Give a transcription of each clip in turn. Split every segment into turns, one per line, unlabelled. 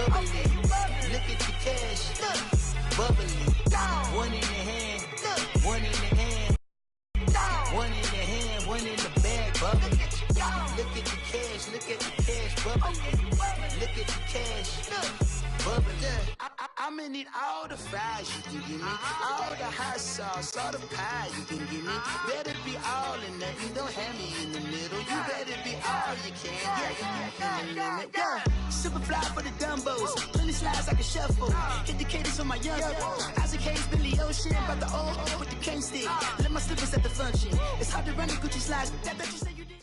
bubbly. Look at the cash, bubbly. One in the hand, one in the hand. One in the hand, one in the bag, bubbly. Look at the cash, bubbly. Look at the cash, bubbly. I'm gonna need all the fries you can give me, all the hot sauce, all the pie you can give me. Better be all in nothing, don't have me in the middle. You better be all you can, yeah. Super fly for the Dumbos, plenty slides like a shuffle. Hit the cadence on my young Isaac Hayes, Billy Ocean, about the old with the cane stick. Let my slippers at the function. It's hard to run the Gucci slides. That bet you say you did.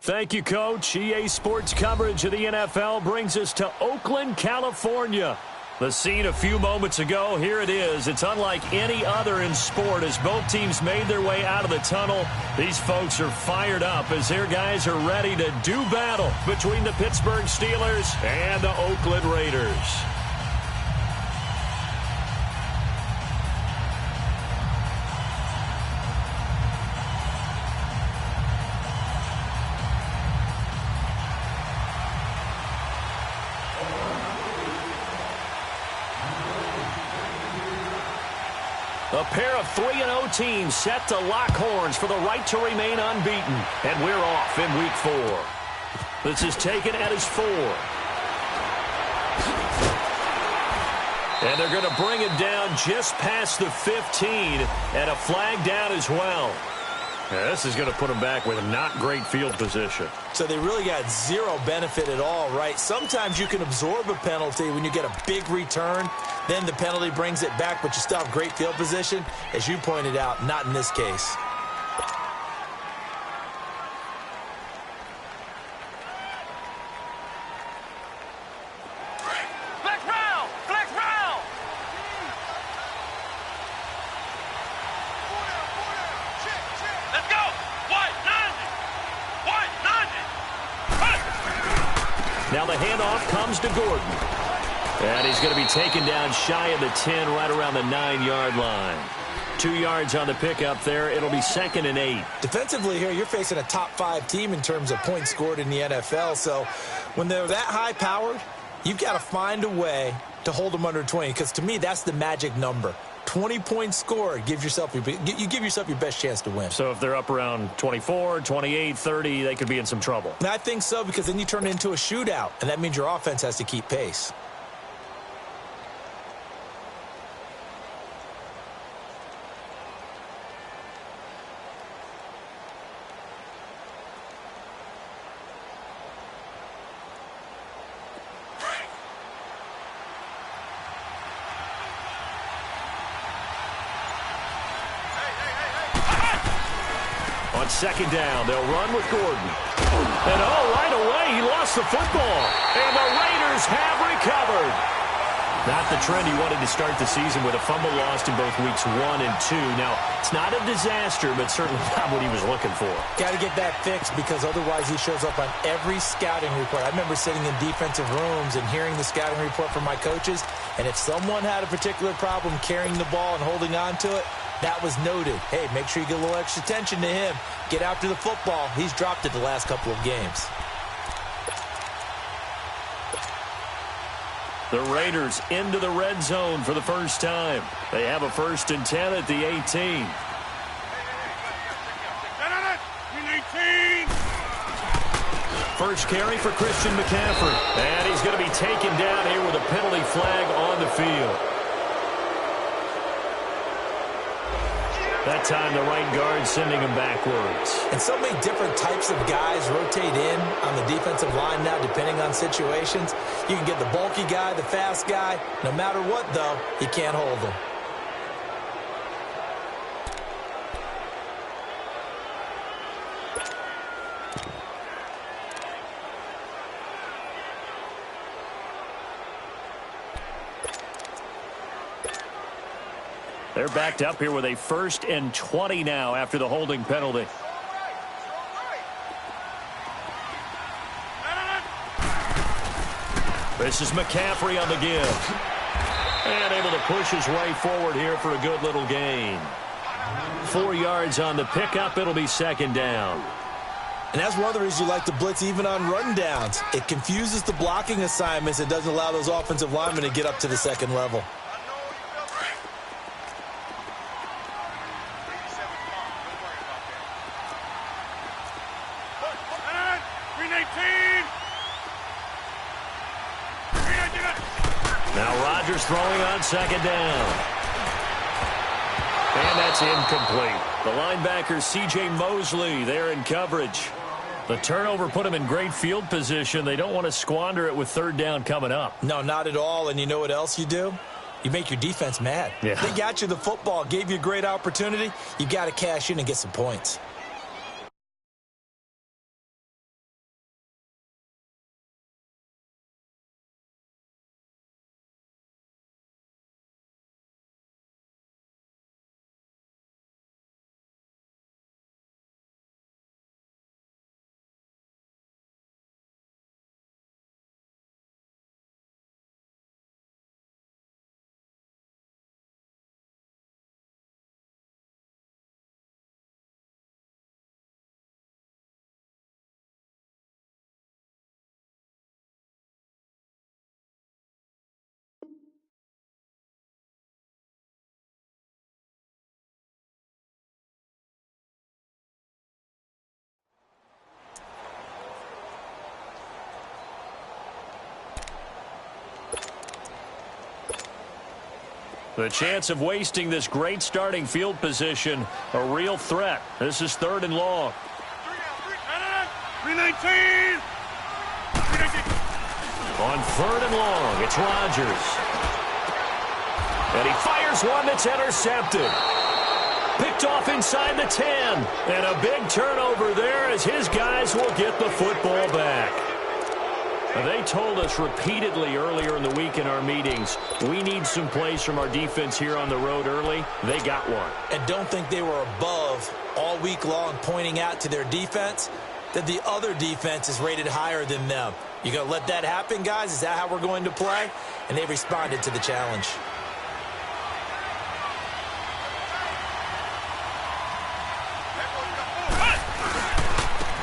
Thank you, Coach. EA Sports coverage of the NFL brings us to Oakland, California. The scene a few moments ago, here it is. It's unlike any other in sport as both teams made their way out of the tunnel. These folks are fired up as their guys are ready to do battle between the Pittsburgh Steelers and the Oakland Raiders. A pair of 3-0 teams set to lock horns for the right to remain unbeaten. And we're off in Week 4. This is taken at his 4. And they're going to bring it down just past the 15 and a flag down as well. Yeah, this is going to put them back with a not great field position.
So they really got zero benefit at all, right? Sometimes you can absorb a penalty when you get a big return. Then the penalty brings it back, but you still have great field position. As you pointed out, not in this case.
Now the handoff comes to Gordon. And he's going to be taken down shy of the 10, right around the 9-yard line. 2 yards on the pickup there. It'll be 2nd and 8.
Defensively here, you're facing a top-5 team in terms of points scored in the NFL. So when they're that high-powered, you've got to find a way to hold them under 20. Because to me, that's the magic number. 20 points scored, you give yourself your best chance to win.
So if they're up around 24, 28, 30, they could be in some trouble.
I think so, because then you turn it into a shootout, and that means your offense has to keep pace.
On 2nd down, they'll run with Gordon. And right away, he lost the football. And the Raiders have recovered. Not the trend he wanted to start the season with a fumble lost in both weeks 1 and 2. Now, it's not a disaster, but certainly not what he was looking for.
Got to get that fixed, because otherwise he shows up on every scouting report. I remember sitting in defensive rooms and hearing the scouting report from my coaches, and if someone had a particular problem carrying the ball and holding on to it, that was noted. Hey, make sure you get a little extra attention to him. Get after the football. He's dropped it the last couple of games.
The Raiders into the red zone for the first time. They have a 1st and 10 at the 18. First carry for Christian McCaffrey. And he's going to be taken down here with a penalty flag on the field. That time, the right guard sending him backwards.
And so many different types of guys rotate in on the defensive line now, depending on situations. You can get the bulky guy, the fast guy. No matter what, though, you can't hold them.
They're backed up here with a 1st and 20 now after the holding penalty. This is McCaffrey on the give. And able to push his way forward here for a good little gain. 4 yards on the pickup. It'll be 2nd down.
And that's one of the reasons you like to blitz even on rundowns. It confuses the blocking assignments. It doesn't allow those offensive linemen to get up to the second level.
Now Rodgers throwing on second down. And that's incomplete. The linebacker C.J. Mosley there in coverage. The turnover put him in great field position. They don't want to squander it with third down coming up.
No, not at all. And you know what else you do? You make your defense mad.
Yeah.
They got you the football, gave you a great opportunity. You got to cash in and get some points.
The chance of wasting this great starting field position, a real threat. This is third and long.
319.
On third and long, it's Rodgers. And he fires one that's intercepted. Picked off inside the 10. And a big turnover there as his guys will get the football back. They told us repeatedly earlier in the week in our meetings, we need some plays from our defense here on the road early. They got one.
And don't think they were above all week long pointing out to their defense that the other defense is rated higher than them. You going to let that happen, guys? Is that how we're going to play? And they responded to the challenge.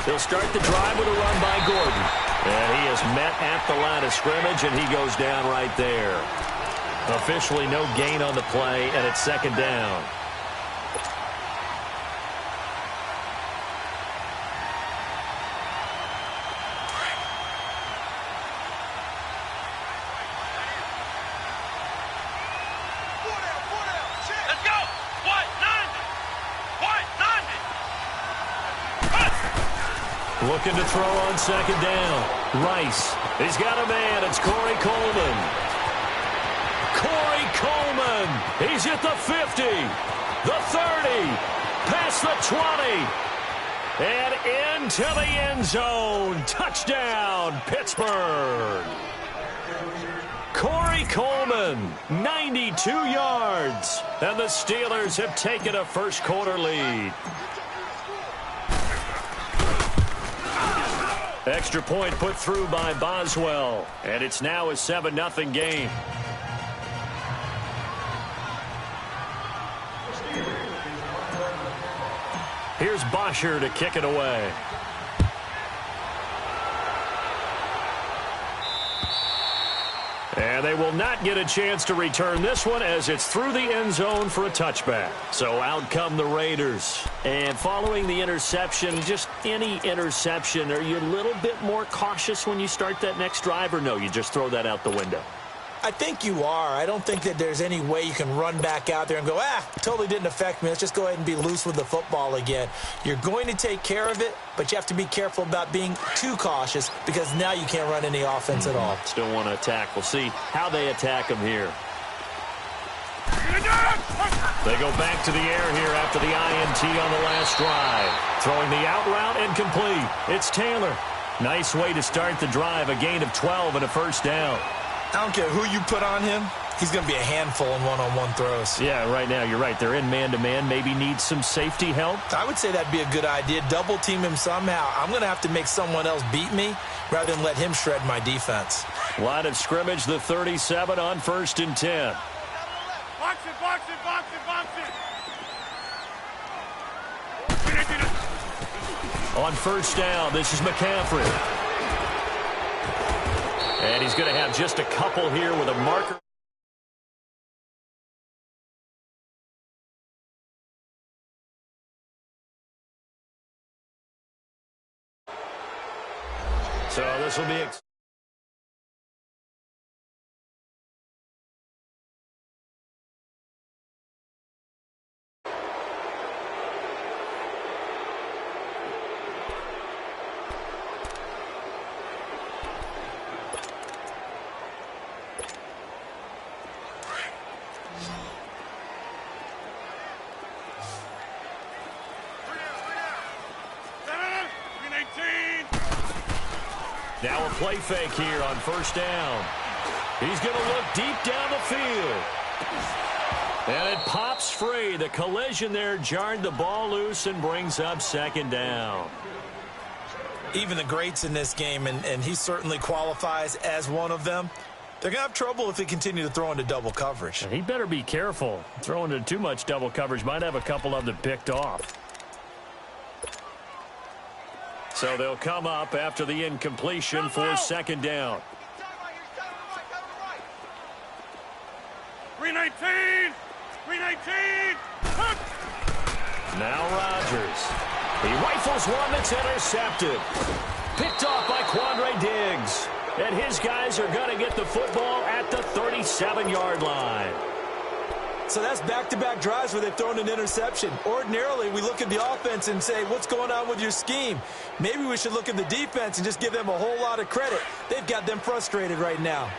He'll start the drive with a run by Gordon. And he is met at the line of scrimmage, and he goes down right there. Officially no gain on the play, and it's second down.
Let's go. What? 90.
Looking to throw on second down. Rice. He's got a man. It's Corey Coleman. Corey Coleman. He's at the 50. The 30. Past the 20. And into the end zone. Touchdown, Pittsburgh. Corey Coleman, 92 yards. And the Steelers have taken a first quarter lead. Extra point put through by Boswell. And it's now a 7-0 game. Here's Bosher to kick it away. And they will not get a chance to return this one as it's through the end zone for a touchback. So out come the Raiders. And following the interception, just any interception, are you a little bit more cautious when you start that next drive, or no, you just throw that out the window?
I think you are. I don't think that there's any way you can run back out there and go, totally didn't affect me. Let's just go ahead and be loose with the football again. You're going to take care of it, but you have to be careful about being too cautious because now you can't run any offense at all.
Still want to attack. We'll see how they attack them here. They go back to the air here after the INT on the last drive. Throwing the out route incomplete. It's Taylor. Nice way to start the drive. A gain of 12 and a first down.
I don't care who you put on him. He's going to be a handful in one-on-one throws.
Yeah, right now, you're right. They're in man-to-man. Maybe need some safety help.
I would say that'd be a good idea. Double-team him somehow. I'm going to have to make someone else beat me rather than let him shred my defense.
Line of scrimmage, the 37 on 1st and 10.
Box it, box it, box it, box it.
On first down, this is McCaffrey. And he's going to have just a couple here with a marker. So this will be... Now a play fake here on first down. He's going to look deep down the field. And it pops free. The collision there jarred the ball loose and brings up second down.
Even the greats in this game, and he certainly qualifies as one of them, they're going to have trouble if they continue to throw into double coverage.
He better be careful. Throwing into too much double coverage might have a couple of them picked off. So they'll come up after the incompletion for second down.
319! 319!
Now Rodgers. He rifles one that's intercepted. Picked off by Quandre Diggs. And his guys are going to get the football at the 37-yard line.
So that's back-to-back drives where they've thrown an interception. Ordinarily, we look at the offense and say, what's going on with your scheme? Maybe we should look at the defense and just give them a whole lot of credit. They've got them frustrated right now.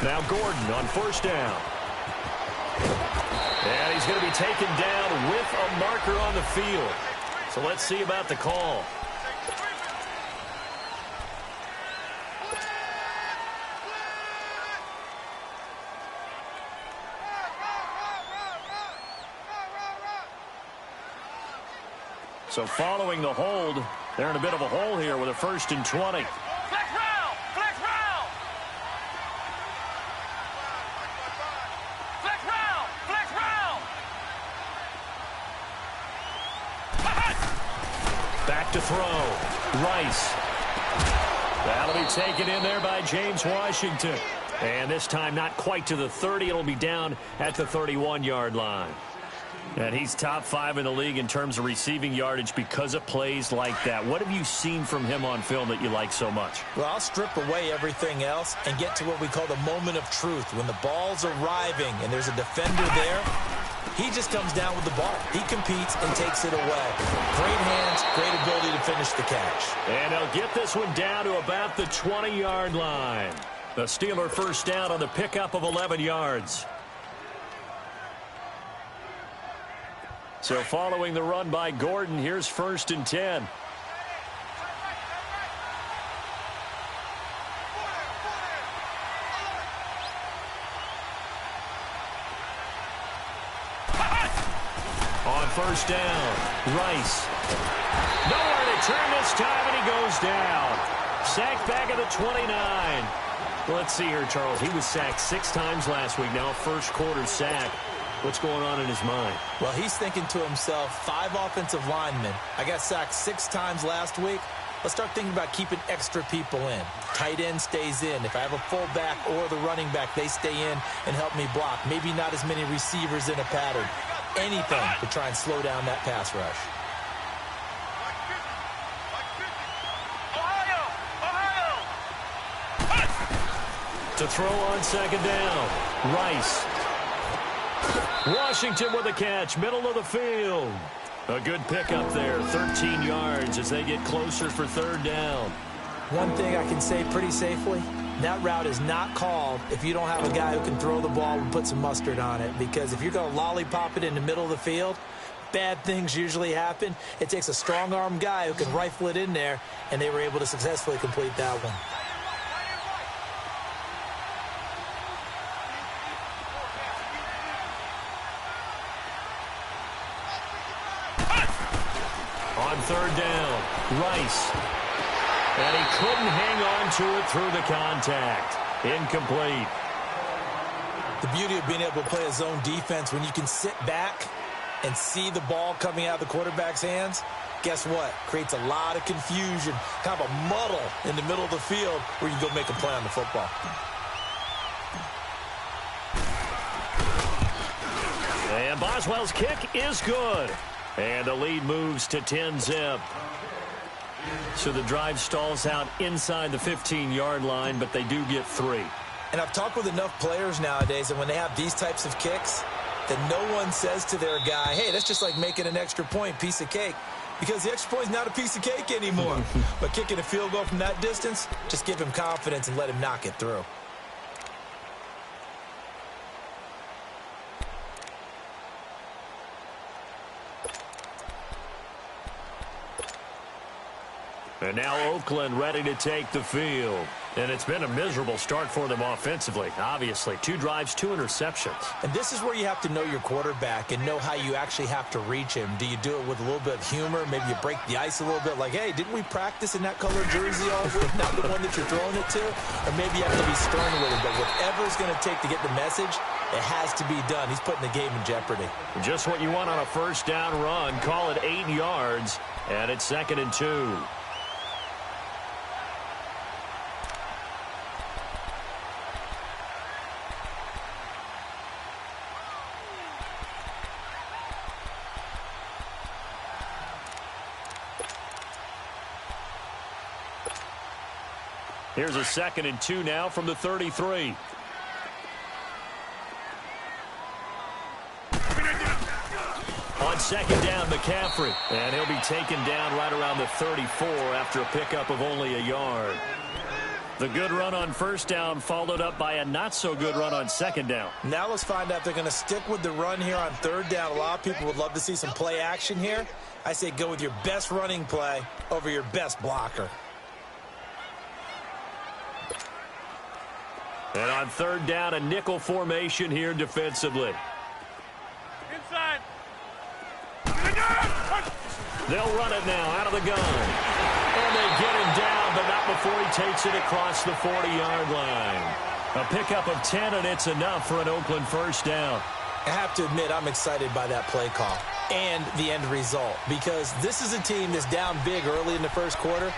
Now Gordon on first down. And he's going to be taken down with a marker on the field. So let's see about the call. So following the hold, they're in a bit of a hole here with a 1st and 20.
Flex round! Flex round! Flex round! Flex round!
Back to throw. Rice. That'll be taken in there by James Washington. And this time not quite to the 30. It'll be down at the 31-yard line. And he's top 5 in the league in terms of receiving yardage because of plays like that. What have you seen from him on film that you like so much?
Well, I'll strip away everything else and get to what we call the moment of truth. When the ball's arriving and there's a defender there, he just comes down with the ball. He competes and takes it away. Great hands, great ability to finish the catch.
And they'll get this one down to about the 20-yard line. The Steeler first down on the pickup of 11 yards. So following the run by Gordon, here's 1st and 10. On first down, Rice. Nowhere to turn this time, and he goes down. Sacked back at the 29. Let's see here, Charles. He was sacked 6 times last week. Now first quarter sack. What's going on in his mind?
Well, he's thinking to himself, 5 offensive linemen. I got sacked 6 times last week. Let's start thinking about keeping extra people in. Tight end stays in. If I have a fullback or the running back, they stay in and help me block. Maybe not as many receivers in a pattern. Anything to try and slow down that pass rush.
To throw on second down, Rice. Washington with a catch, middle of the field. A good pickup there, 13 yards as they get closer for 3rd down.
One thing I can say pretty safely, that route is not called if you don't have a guy who can throw the ball and put some mustard on it. Because if you're going to lollipop it in the middle of the field, bad things usually happen. It takes a strong-arm guy who can rifle it in there, and they were able to successfully complete that one.
On 3rd down, Rice. And he couldn't hang on to it through the contact. Incomplete.
The beauty of being able to play a zone defense when you can sit back and see the ball coming out of the quarterback's hands, guess what? Creates a lot of confusion, kind of a muddle in the middle of the field where you go make a play on the football.
And Boswell's kick is good. And the lead moves to 10-zip. So the drive stalls out inside the 15-yard line, but they do get 3.
And I've talked with enough players nowadays that when they have these types of kicks, that no one says to their guy, hey, that's just like making an extra point, piece of cake. Because the extra point is not a piece of cake anymore. But kicking a field goal from that distance, just give him confidence and let him knock it through.
And now Oakland ready to take the field. And it's been a miserable start for them offensively. Obviously, 2 drives, 2 interceptions.
And this is where you have to know your quarterback and know how you actually have to reach him. Do you do it with a little bit of humor? Maybe you break the ice a little bit. Like, hey, didn't we practice in that color jersey all week? Not the one that you're throwing it to? Or maybe you have to be stern with him. But whatever it's going to take to get the message, it has to be done. He's putting the game in jeopardy.
Just what you want on a first down run. Call it 8 yards. And it's 2nd and 2. Here's a 2nd and 2 now from the 33. On 2nd down, McCaffrey. And he'll be taken down right around the 34 after a pickup of only a yard. The good run on 1st down followed up by a not-so-good run on 2nd down.
Now let's find out if they're going to stick with the run here on 3rd down. A lot of people would love to see some play action here. I say go with your best running play over your best blocker.
And on 3rd down, a nickel formation here defensively.
Inside.
They'll run it now out of the gun. And they get him down, but not before he takes it across the 40-yard line. A pickup of 10, and it's enough for an Oakland 1st down.
I have to admit, I'm excited by that play call and the end result, because this is a team that's down big early in the 1st quarter,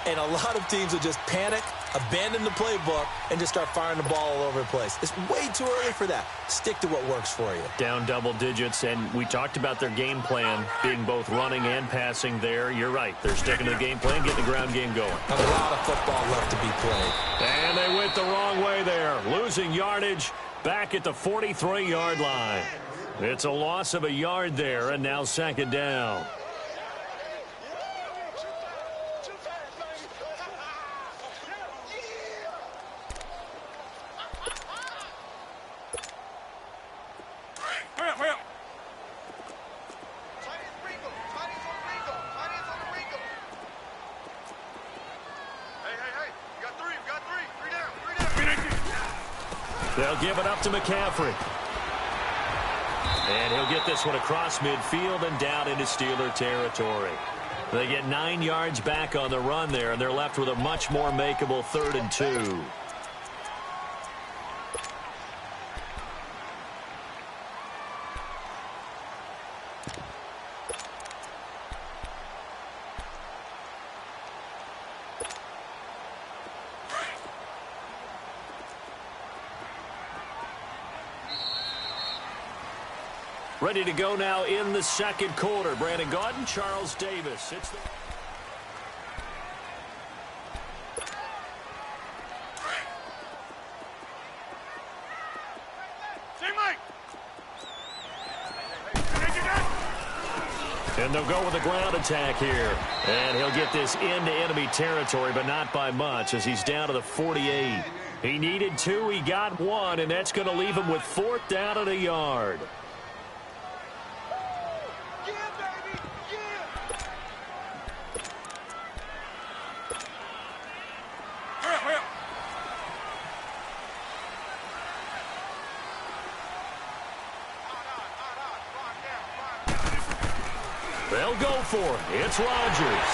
and a lot of teams will just panic, abandon the playbook, and just start firing the ball all over the place. It's way too early for that. Stick to what works for you.
Down double digits, and we talked about their game plan being both running and passing there. You're right. They're sticking to the game plan, getting the ground game going.
A lot of football left to be played.
And they went the wrong way there, losing yardage back at the 43-yard line. It's a loss of a yard there, and now 2nd down. They'll give it up to McCaffrey. And he'll get this one across midfield and down into Steeler territory. They get 9 yards back on the run there, and they're left with a much more makeable 3rd and 2. Ready to go now in the 2nd quarter. Brandon Gaudin, Charles Davis. It's the... And they'll go with a ground attack here. And he'll get this into enemy territory, but not by much, as he's down to the 48. He needed 2, he got 1, and that's going to leave him with 4th down and a yard. They'll go for it. It's Rodgers.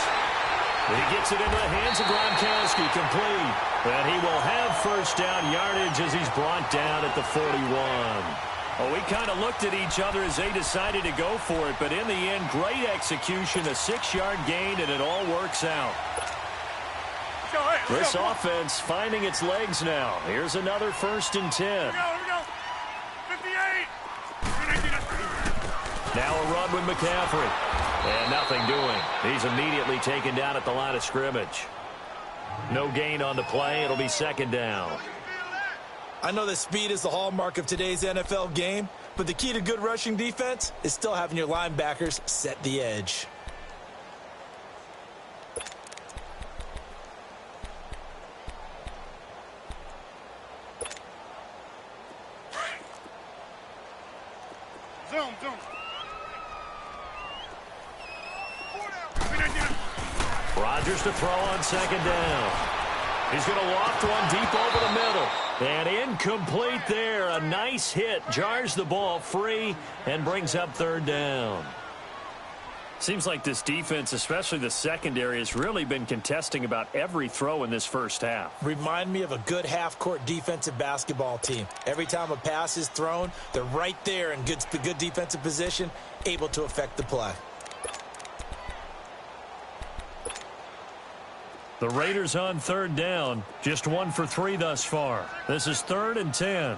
He gets it into the hands of Gronkowski, complete. And he will have first down yardage as he's brought down at the 41. Well, we kind of looked at each other as they decided to go for it, but in the end, great execution, a 6-yard gain, and it all works out. This offense finding its legs now. Here's another 1st and 10.
Here we go. 58.
Now a run with McCaffrey. And nothing doing. He's immediately taken down at the line of scrimmage. No gain on the play. It'll be 2nd down.
I know that speed is the hallmark of today's NFL game, but the key to good rushing defense is still having your linebackers set the edge.
Zoom.
Rodgers to throw on 2nd down. He's going to loft one deep over the middle. And incomplete there. A nice hit. Jars the ball free and brings up 3rd down. Seems like this defense, especially the secondary, has really been contesting about every throw in this first half.
Remind me of a good half-court defensive basketball team. Every time a pass is thrown, they're right there in good defensive position, able to affect the play.
The Raiders on 3rd down. Just 1 for 3 thus far. This is 3rd and 10.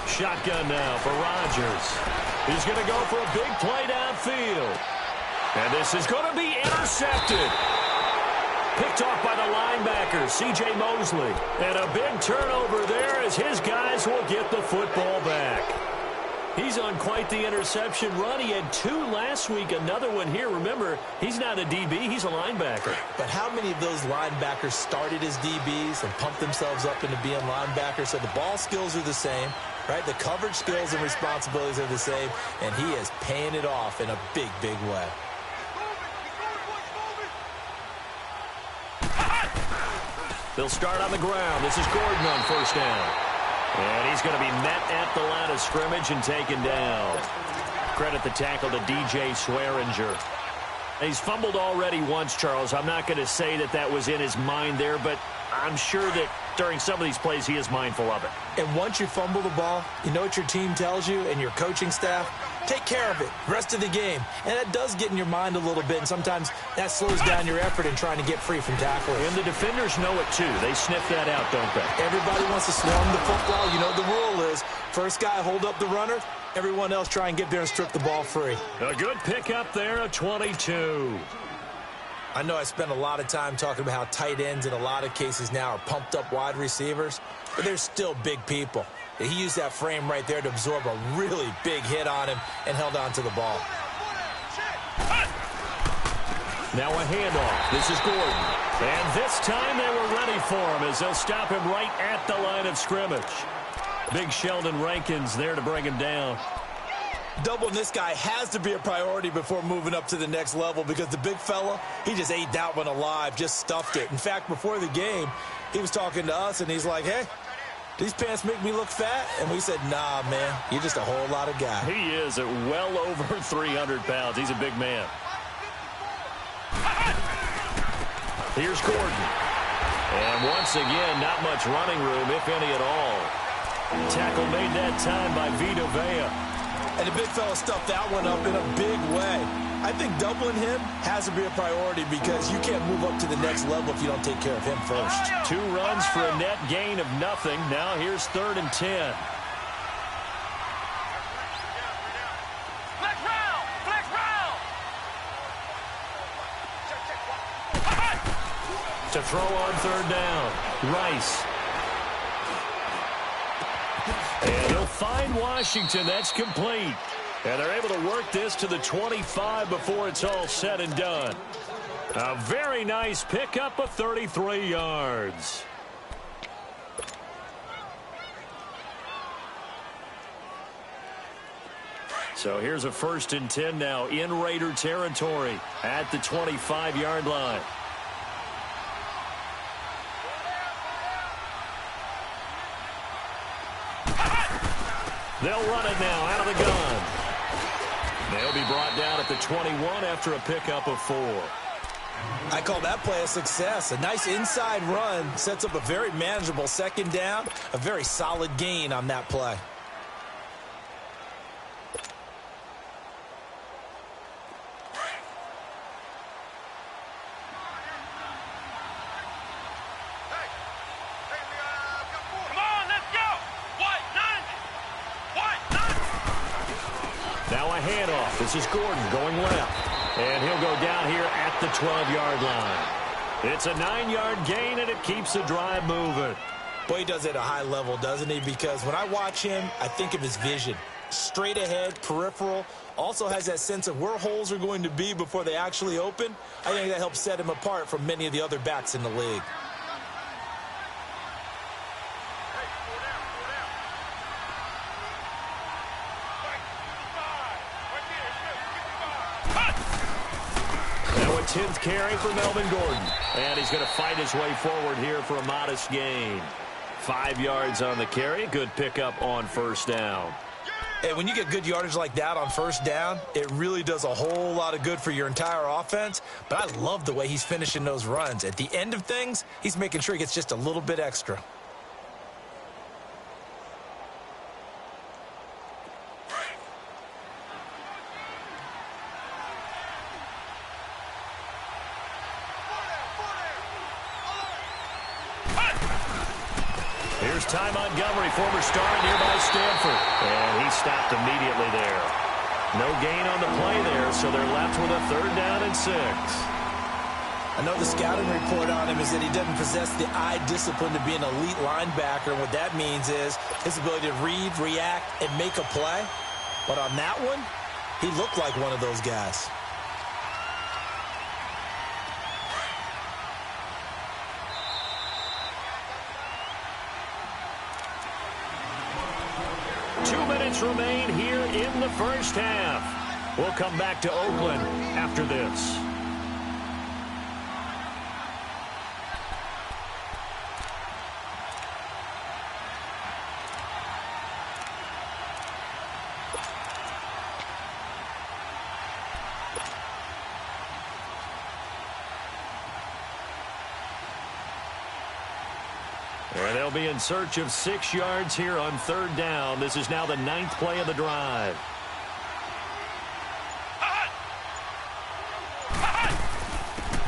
Shotgun now for Rodgers. He's going to go for a big play downfield. And this is going to be intercepted. Picked off by the linebacker, C.J. Mosley. And a big turnover there as his guys will get the football back. He's on quite the interception run. He had 2 last week, another one here. Remember, he's not a DB, he's a linebacker.
But how many of those linebackers started as DBs and pumped themselves up into being linebackers? So the ball skills are the same, right? The coverage skills and responsibilities are the same, and he is paying it off in a big, big way.
They'll start on the ground. This is Gordon on 1st down. And he's going to be met at the line of scrimmage and taken down. Credit the tackle to DJ Swearinger. He's fumbled already once, Charles. I'm not going to say that that was in his mind there, but I'm sure that during some of these plays he is mindful of it.
And once you fumble the ball, you know what your team tells you and your coaching staff? Take care of it rest of the game. And that does get in your mind a little bit, and sometimes that slows down your effort in trying to get free from tacklers.
And the defenders know it too. They sniff that out, don't they?
Everybody wants to swarm the football. You know the rule is first guy hold up the runner, everyone else try and get there and strip the ball free.
A good pickup there of 22.
I know I spent a lot of time talking about how tight ends in a lot of cases now are pumped up wide receivers, but they're still big people. He used that frame right there to absorb a really big hit on him and held on to the ball.
Now a handoff. This is Gordon. And this time they were ready for him as they'll stop him right at the line of scrimmage. Big Sheldon Rankins there to bring him down.
Doubling this guy has to be a priority before moving up to the next level because the big fella, he just ate that one alive, just stuffed it. In fact, before the game, he was talking to us, and he's like, hey, these pants make me look fat? And we said, nah, man, you're just a whole lot of guy.
He is at well over 300 pounds. He's a big man. Here's Gordon. And once again, not much running room, if any at all. Tackle made that time by Vita Vea.
And the big fella stuffed that one up in a big way. I think doubling him has to be a priority because you can't move up to the next level if you don't take care of him first.
2 runs for a net gain of nothing. Now here's 3rd and 10.
Flex round! Flex round!
To throw on 3rd down. Rice. And he'll find Washington. That's complete. And they're able to work this to the 25 before it's all said and done. A very nice pickup of 33 yards. So here's a 1st and 10 now in Raider territory at the 25-yard line. They'll run it now out of the gun. They'll be brought down at the 21 after a pickup of 4.
I call that play a success. A nice inside run sets up a very manageable second down, a very solid gain on that play.
Now a handoff. This is Gordon going left. And he'll go down here at the 12-yard line. It's a 9-yard gain, and it keeps the drive moving.
Boy, he does it at a high level, doesn't he? Because when I watch him, I think of his vision. Straight ahead, peripheral. Also has that sense of where holes are going to be before they actually open. I think that helps set him apart from many of the other backs in the league.
Now a 10th carry for Melvin Gordon. And he's going to fight his way forward here for a modest gain. 5 yards on the carry. Good pickup on first down.
Hey, when you get good yardage like that on first down, it really does a whole lot of good for your entire offense. But I love the way he's finishing those runs. At the end of things, he's making sure he gets just a little bit extra.
Here's Ty Montgomery, former star at nearby Stanford. And he stopped immediately there. No gain on the play there, so they're left with a 3rd down and 6.
I know the scouting report on him is that he doesn't possess the eye discipline to be an elite linebacker. And what that means is his ability to read, react, and make a play. But on that one, he looked like one of those guys.
Remain here in the first half. We'll come back to Oakland after this. And they'll be in search of 6 yards here on 3rd down. This is now the 9th play of the drive.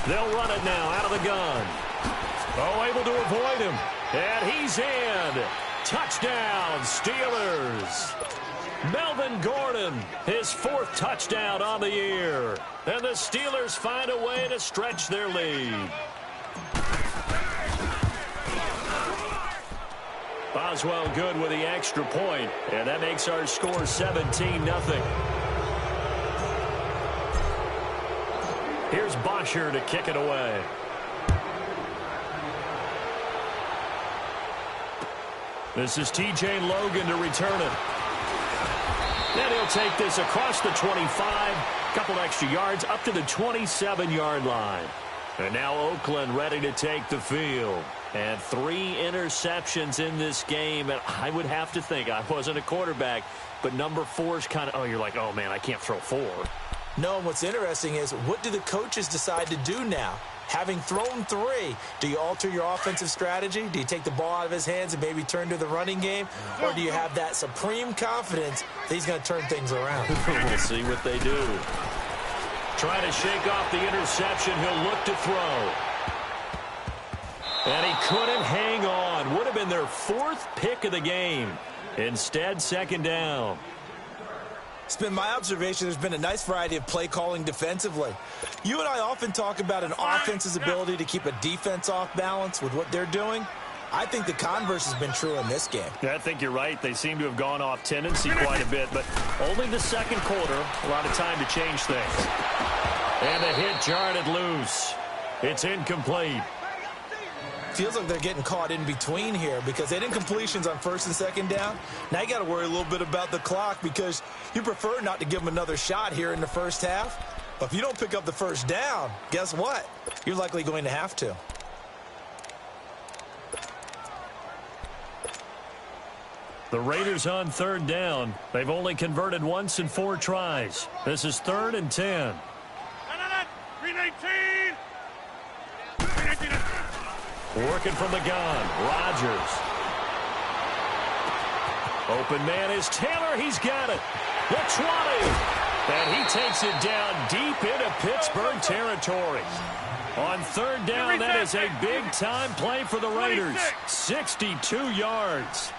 They'll run it now out of the gun. Oh, able to avoid him. And he's in. Touchdown, Steelers. Melvin Gordon, his 4th touchdown on the year. And the Steelers find a way to stretch their lead. Boswell good with the extra point, and that makes our score 17-0. Here's Bosher to kick it away. This is T.J. Logan to return it. Then he'll take this across the 25, couple extra yards up to the 27-yard line. And now Oakland ready to take the field. And 3 interceptions in this game. And I would have to think, I wasn't a quarterback, but number 4 is kind of, oh, you're like, oh, man, I can't throw 4.
No, what's interesting is what do the coaches decide to do now? Having thrown 3, do you alter your offensive strategy? Do you take the ball out of his hands and maybe turn to the running game? Or do you have that supreme confidence that he's going to turn things around?
We'll see what they do. Trying to shake off the interception. He'll look to throw. And he couldn't hang on. Would have been their 4th pick of the game. Instead, 2nd down.
It's been my observation there's been a nice variety of play calling defensively. You and I often talk about an offense's ability to keep a defense off balance with what they're doing. I think the converse has been true in this game.
Yeah, I think you're right. They seem to have gone off tendency quite a bit, but only the 2nd quarter, a lot of time to change things. And the hit jarred it loose. It's incomplete.
Feels like they're getting caught in between here because they didn't completions on 1st and 2nd down. Now you got to worry a little bit about the clock because you prefer not to give them another shot here in the first half. But if you don't pick up the 1st down, guess what? You're likely going to have to.
The Raiders on third down. They've only converted once in 4 tries. This is 3rd and 10.
Green 18.
Working from the gun. Rodgers. Open man is Taylor. He's got it. The 20. And he takes it down deep into Pittsburgh territory. On third down, that is a big-time play for the Raiders. 62 yards.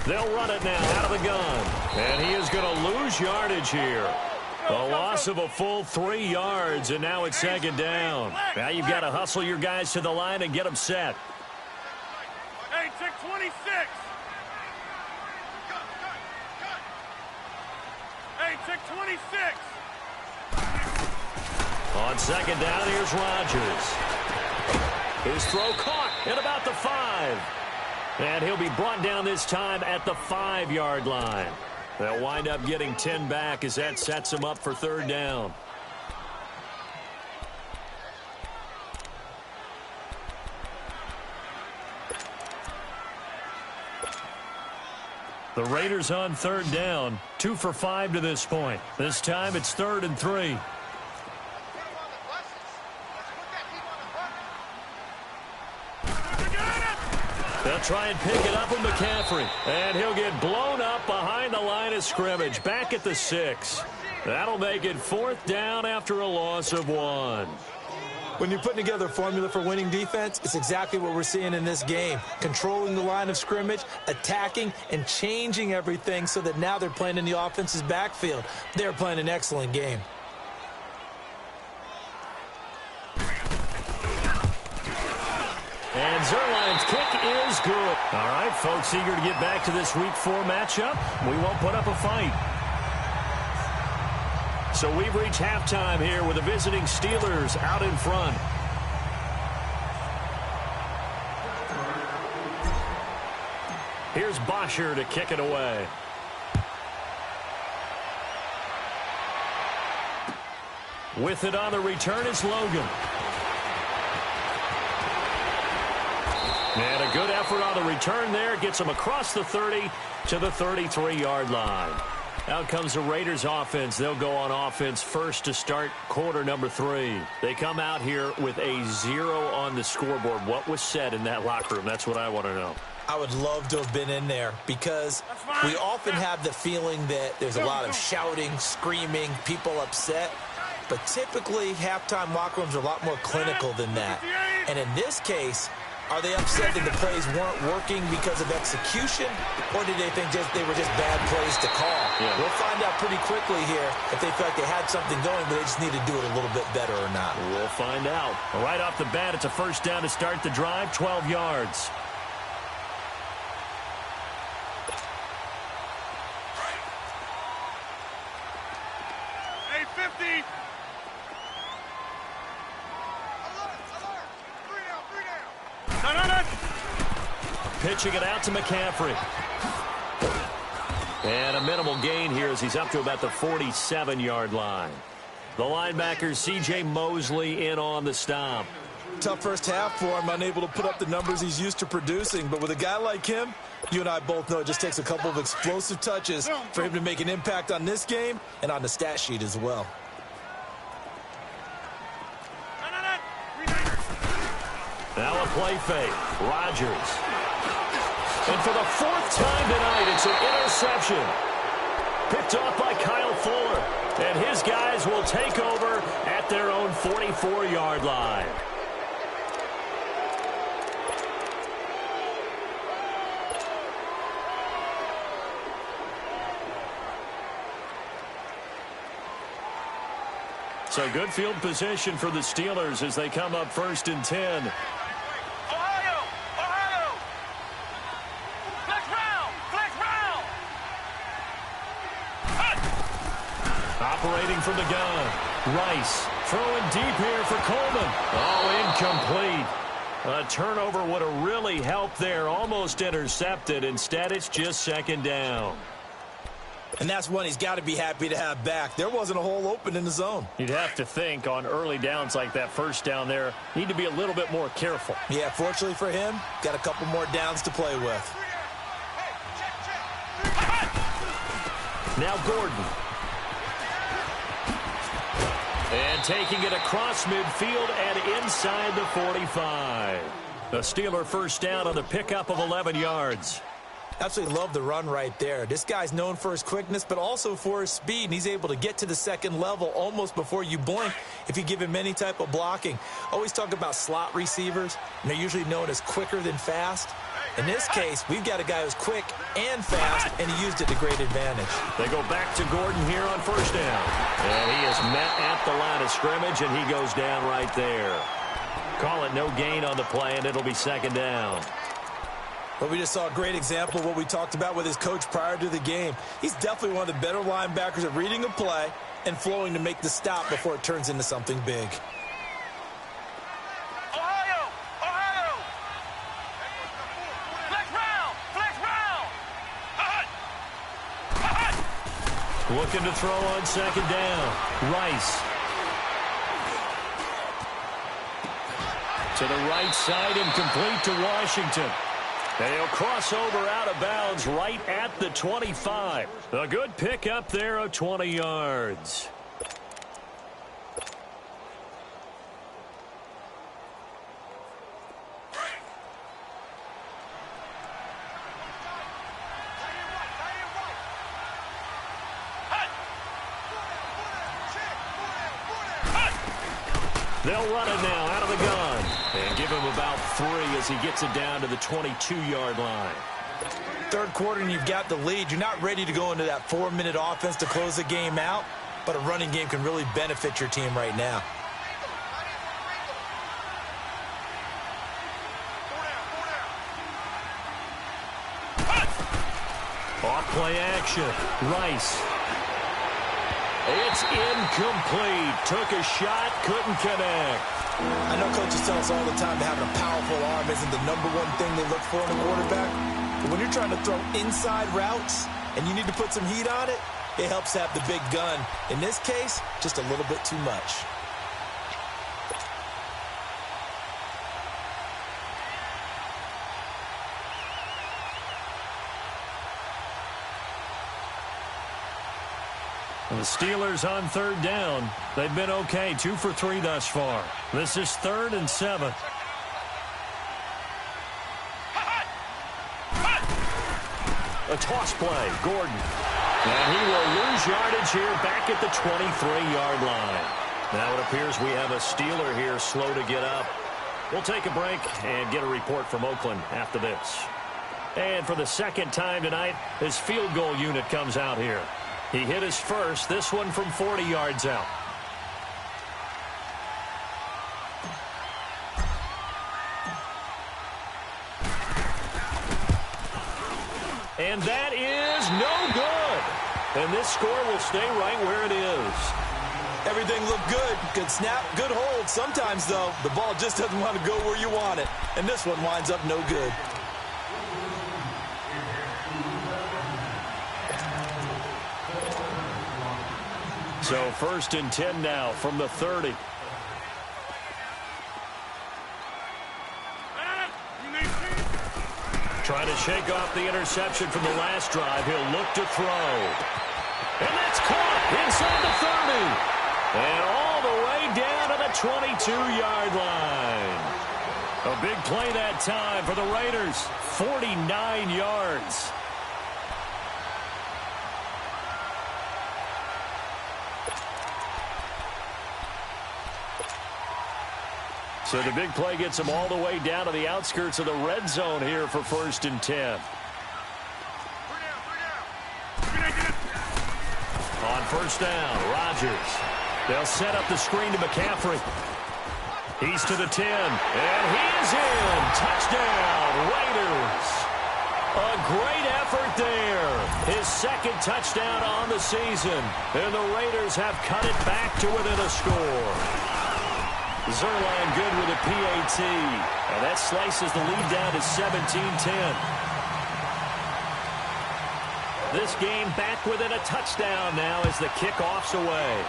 They'll run it now out of the gun. And he is going to lose yardage here. A loss of a full 3 yards, and now it's 2nd down. Now you've got to hustle your guys to the line and get them set.
Hey, check 26. Hey, check 26.
On 2nd down, here's Rodgers. His throw caught at about the 5. And he'll be brought down this time at the 5-yard line. They'll wind up getting 10 back as that sets him up for 3rd down. The Raiders on 3rd down, 2 for 5 to this point. This time it's 3rd and 3. They'll try and pick it up with McCaffrey. And he'll get blown up behind the line of scrimmage. Back at the 6. That'll make it 4th down after a loss of 1.
When you're putting together a formula for winning defense, it's exactly what we're seeing in this game. Controlling the line of scrimmage, attacking, and changing everything so that now they're playing in the offense's backfield. They're playing an excellent game.
And Zuerlein's kick is good. All right, folks, eager to get back to this Week 4 matchup. We won't put up a fight. So we've reached halftime here with the visiting Steelers out in front. Here's Bosher to kick it away. With it on the return is Logan. And a good effort on the return there. Gets him across the 30 to the 33-yard line. Out comes the Raiders offense. They'll go on offense first to start quarter number 3. They come out here with a 0 on the scoreboard. What was said in that locker room? That's what I want to know.
I would love to have been in there because we often have the feeling that there's a lot of shouting, screaming, people upset. But typically, halftime locker rooms are a lot more clinical than that. And in this case, are they upset that the plays weren't working because of execution, or did they think they were just bad plays to call?
Yeah.
We'll find out pretty quickly here if they feel like they had something going, but they just need to do it a little bit better or not.
We'll find out. Right off the bat, it's a 1st down to start the drive, 12 yards.
Hey, 50.
Pitching it out to McCaffrey. And a minimal gain here as he's up to about the 47-yard line. The linebacker, C.J. Mosley, in on the stop.
Tough first half for him, unable to put up the numbers he's used to producing. But with a guy like him, you and I both know it just takes a couple of explosive touches for him to make an impact on this game and on the stat sheet as well.
Now a play fake. Rodgers. And for the 4th time tonight, it's an interception. Picked off by Kyle Fuller. And his guys will take over at their own 44-yard line. So good field position for the Steelers as they come up 1st and 10. Operating from the gun. Rice throwing deep here for Coleman. Oh, incomplete. A turnover would have really helped there. Almost intercepted. Instead, it's just 2nd down.
And that's one he's got to be happy to have back. There wasn't a hole open in the zone.
You'd have to think on early downs like that first down there, need to be a little bit more careful.
Yeah, fortunately for him, got a couple more downs to play with.
Now Gordon. And taking it across midfield and inside the 45. The Steeler first down on the pickup of 11 yards.
Absolutely love the run right there. This guy's known for his quickness, but also for his speed, and he's able to get to the second level almost before you blink if you give him any type of blocking. Always talk about slot receivers, and they're usually known as quicker than fast. In this case, we've got a guy who's quick and fast, and he used it to great advantage.
They go back to Gordon here on first down. And he is met at the line of scrimmage, and he goes down right there. Call it no gain on the play, and it'll be second down.
But we just saw a great example of what we talked about with his coach prior to the game. He's definitely one of the better linebackers at reading a play and flowing to make the stop before it turns into something big.
Ohio! Ohio! Flex round! Flex round!
Looking to throw on second down. Rice. To the right side, incomplete to Washington. They'll cross over out of bounds right at the 25. A good pickup there of 20 yards. They'll run it now out of the gun and give him about 3 as he gets it down to the 22-yard line.
Third quarter and you've got the lead. You're not ready to go into that 4-minute offense to close the game out, but a running game can really benefit your team right now.
Off play action. Rice. It's incomplete. Took a shot, couldn't connect.
I know coaches tell us all the time that having a powerful arm isn't the number one thing they look for in a quarterback. But when you're trying to throw inside routes and you need to put some heat on it, it helps have the big gun. In this case, just a little bit too much.
The Steelers on third down. They've been okay, 2 for 3 thus far. This is 3rd and 7. A toss play, Gordon. And he will lose yardage here back at the 23-yard line. Now it appears we have a Steeler here slow to get up. We'll take a break and get a report from Oakland after this. And for the second time tonight, his field goal unit comes out here. He hit his first, this one from 40 yards out. And that is no good. And this score will stay right where it is.
Everything looked good. Good snap, good hold. Sometimes, though, the ball just doesn't want to go where you want it. And this one winds up no good.
So 1st and 10 now from the 30. Trying to shake off the interception from the last drive. He'll look to throw. And that's caught inside the 30. And all the way down to the 22-yard line. A big play that time for the Raiders. 49 yards. So the big play gets him all the way down to the outskirts of the red zone here for 1st and 10. On first down, Rodgers. They'll set up the screen to McCaffrey. He's to the 10, and he's in. Touchdown, Raiders. A great effort there. His 2nd touchdown on the season. And the Raiders have cut it back to within a score. Zerline good with a PAT. And that slices the lead down to 17-10. This game back within a touchdown now as the kickoff's away.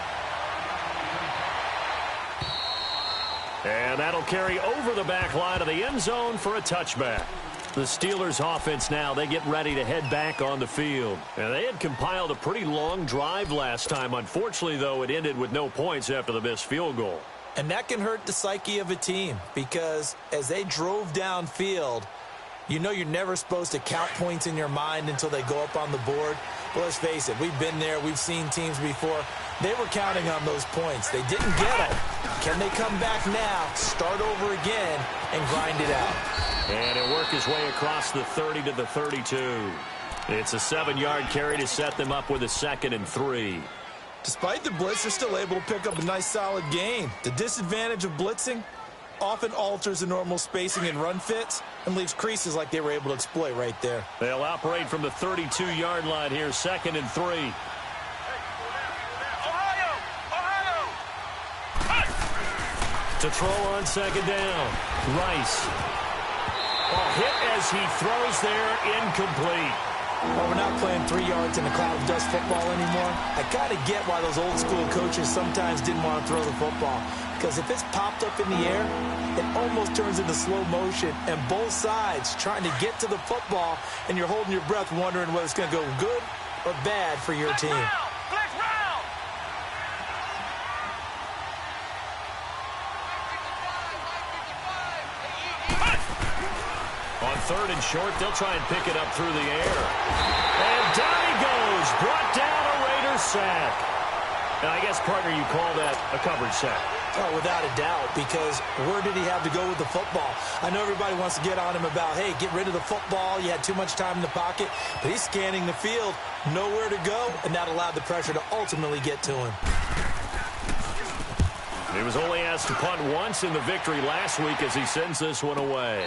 And that'll carry over the back line of the end zone for a touchback. The Steelers offense now, they get ready to head back on the field. And they had compiled a pretty long drive last time. Unfortunately, though, it ended with no points after the missed field goal.
And that can hurt the psyche of a team because as they drove downfield, you know you're never supposed to count points in your mind until they go up on the board. But let's face it, we've been there. We've seen teams before. They were counting on those points. They didn't get them. Can they come back now, start over again, and grind it out?
And he'll work his way across the 30 to the 32. It's a 7-yard carry to set them up with a 2nd and 3.
Despite the blitz, they're still able to pick up a nice, solid gain. The disadvantage of blitzing often alters the normal spacing and run fits and leaves creases like they were able to exploit right there.
They'll operate from the 32-yard line here, 2nd and 3. To throw on 2nd down. Rice. Hit as he throws there, incomplete.
Well, we're not playing 3 yards in a cloud of dust football anymore. I kind of get why those old school coaches sometimes didn't want to throw the football. Because if it's popped up in the air, it almost turns into slow motion. And both sides trying to get to the football, and you're holding your breath wondering whether it's going to go good or bad for your team.
On 3rd and short, they'll try and pick it up through the air. And down he goes. Brought down a Raider sack. And I guess, partner, you call that a coverage sack.
Oh, without a doubt, because where did he have to go with the football? I know everybody wants to get on him about, hey, get rid of the football. You had too much time in the pocket. But he's scanning the field, nowhere to go, and that allowed the pressure to ultimately get to him.
He was only asked to punt once in the victory last week as he sends this one away.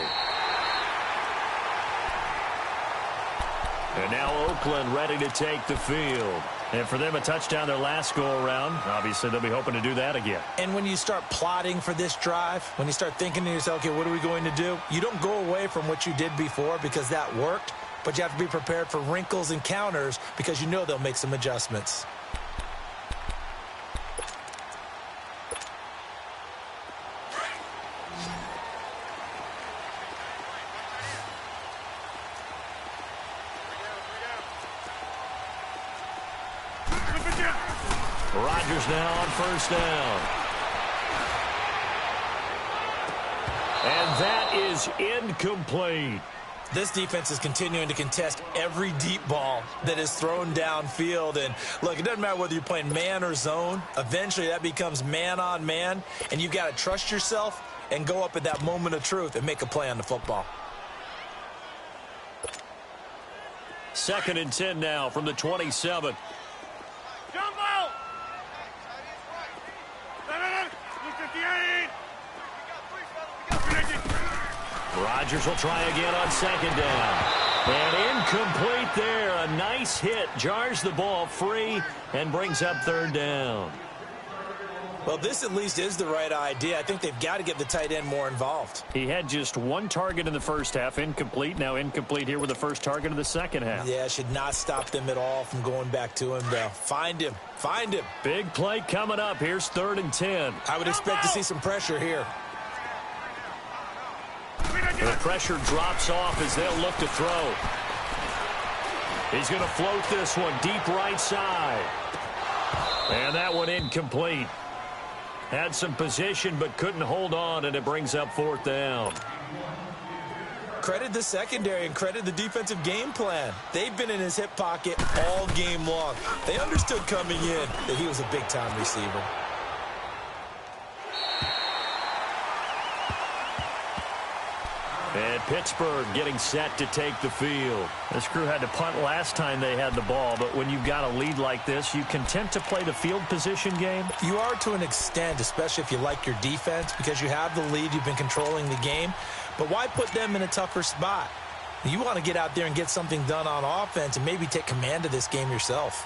And now Oakland ready to take the field. And for them, a touchdown their last go-around. Obviously, they'll be hoping to do that again.
And when you start plotting for this drive, when you start thinking to yourself, okay, what are we going to do? You don't go away from what you did before because that worked, but you have to be prepared for wrinkles and counters because you know they'll make some adjustments.
Rodgers now on 1st down. And that is incomplete.
This defense is continuing to contest every deep ball that is thrown downfield. And, look, it doesn't matter whether you're playing man or zone. Eventually, that becomes man on man. And you've got to trust yourself and go up at that moment of truth and make a play on the football.
2nd and 10 now from the 27. Rodgers will try again on 2nd down. And incomplete there. A nice hit. Jars the ball free and brings up 3rd down.
Well, this at least is the right idea. I think they've got to get the tight end more involved.
He had just 1 target in the first half. Incomplete. Now incomplete here with the first target of the second half.
Yeah, should not stop them at all from going back to him, though. Find him. Find him.
Big play coming up. Here's 3rd and 10.
I would expect to see some pressure here.
The pressure drops off as they'll look to throw. He's going to float this one deep right side. And that one incomplete. Had some position but couldn't hold on, and it brings up 4th down.
Credit the secondary and credit the defensive game plan. They've been in his hip pocket all game long. They understood coming in that he was a big-time receiver.
And Pittsburgh getting set to take the field. This crew had to punt last time they had the ball, but when you've got a lead like this, you content to play the field position game?
You are to an extent, especially if you like your defense, because you have the lead, you've been controlling the game. But why put them in a tougher spot? You want to get out there and get something done on offense and maybe take command of this game yourself.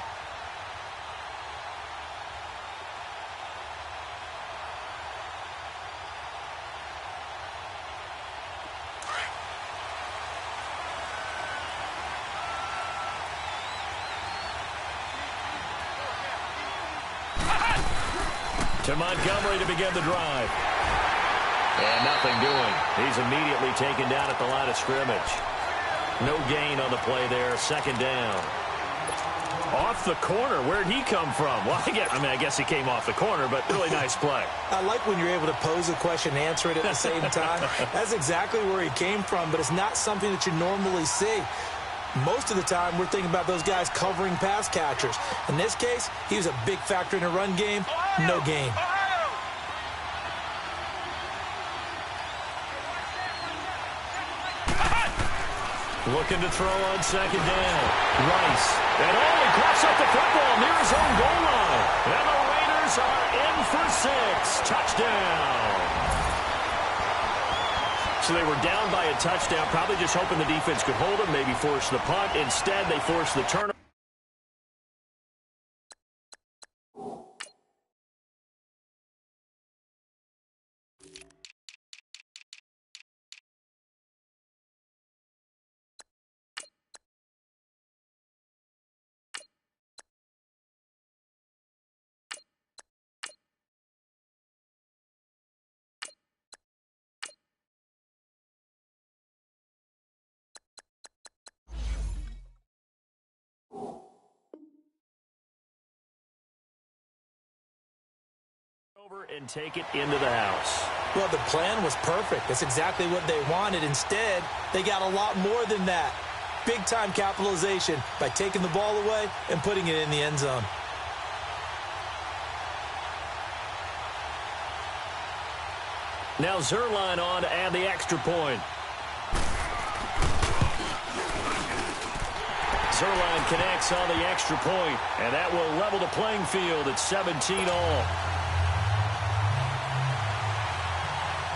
To Montgomery to begin the drive. And nothing doing. He's immediately taken down at the line of scrimmage. No gain on the play there. Second down. Off the corner. Where'd he come from? Well, I guess he came off the corner, but really nice play.
I like when you're able to pose a question and answer it at the same time. That's exactly where he came from, but it's not something that you normally see. Most of the time, we're thinking about those guys covering pass catchers. In this case, he was a big factor in the run game. No gain.
Looking to throw on second down. Rice. And he coughs up the football near his own goal line. And the Raiders are in for 6. Touchdown. So they were down by a touchdown, probably just hoping the defense could hold them, maybe force the punt. Instead, they forced the turnover. And take it into the house.
Well, the plan was perfect. That's exactly what they wanted. Instead, they got a lot more than that. Big-time capitalization by taking the ball away and putting it in the end zone.
Now Zerline on to add the extra point. Zerline connects on the extra point, and that will level the playing field at 17 all.